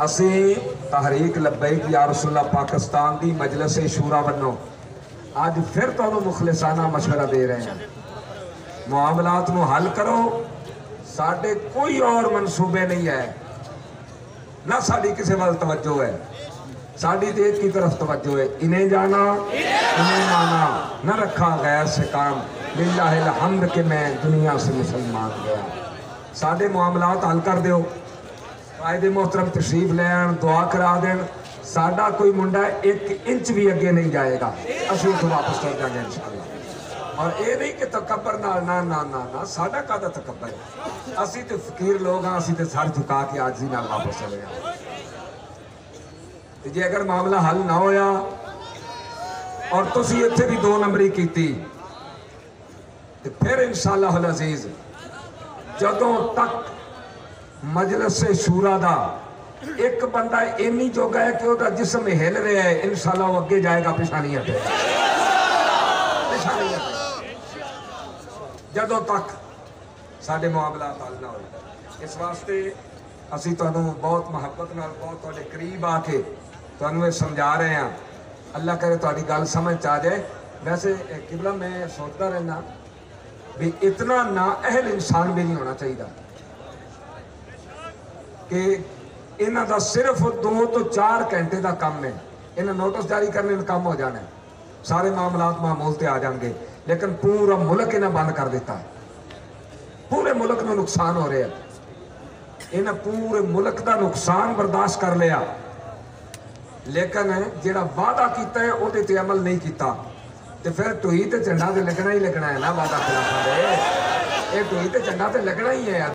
اسی تحریک لبیک یا رسول اللہ پاکستان دی مجلس شورا بنو آج پھر تو مخلصانہ مشورہ دے رہے ہیں، معاملات نو حل کرو، ساڑھے کوئی اور منصوبے نہیں ہے، نہ ساڑھی کسی وال توجہ ہے، ساڑھی دیکھ کی طرف توجہ ہے، انہیں جانا انہیں مانا، نہ رکھا غیر سے کام، للہ الحمد کہ میں دنیا سے مسلمان گیا۔ ساڑھے معاملات حل کر دیو، قائد محترم تشریف لین دعا کرا دین، ساڑھا کوئی منڈا 1 انچ بھی اگے نہیں جائے گا، اسی تو واپس کر جائیں گے انشاءاللہ۔ اور اے نہیں کہ تکبر نہ ساڑھا کا دا تکبر ہے، اسی تو فقیر لوگ ہیں، اسی تو سر جھکا کے آجزی نہ واپس چلے گا۔ جی اگر معاملہ حل نہ ہویا اور تسی اتھے بھی 2 نمبری کی تھی تو پھر انشاءاللہ العزیز جدوں تک مجلس شورا دا ایک بندہ اینی جو گئے کہ وہ دا جسم ہل رہے ہیں، انشاءاللہ وہ اگے جائے گا پیشانی ہٹے جدوں تک ساڑھے معاملات حل نہ ہوئے۔ اس واسطے اسی تو انہوں بہت محبت نال بہت توڑے قریب آکے تو انہوں سمجھا رہے ہیں، اللہ کرے تو آڑی گال سمجھ چاہ جائے۔ ویسے قبلہ میں سوچتا رہنا بھی اتنا نا اہل انسان بھی نہیں ہونا چاہیے کہ انہاں دا صرف 2 تو 4 گھنٹے دا کم ہے، انہاں نوٹس جاری کرنے میں کم ہو جانا ہے، سارے معاملات معمول تے آ جائیں گے، لیکن پورا ملک انہاں بند کر دیتا ہے، پورے ملک میں نقصان ہو رہے ہیں، انہاں پورے ملک دا نقصان برداشت کر لیا، لیکن جیڑا وعدہ کیتا ہے وہ تے عمل نہیں کیتا، تو پھر توہی تے جھنڈا تے لگنا ہی لگنا ہے نا، وعدہ خلافہ دے، یہ توہی تے جھنڈا تے لگنا ہی ہے۔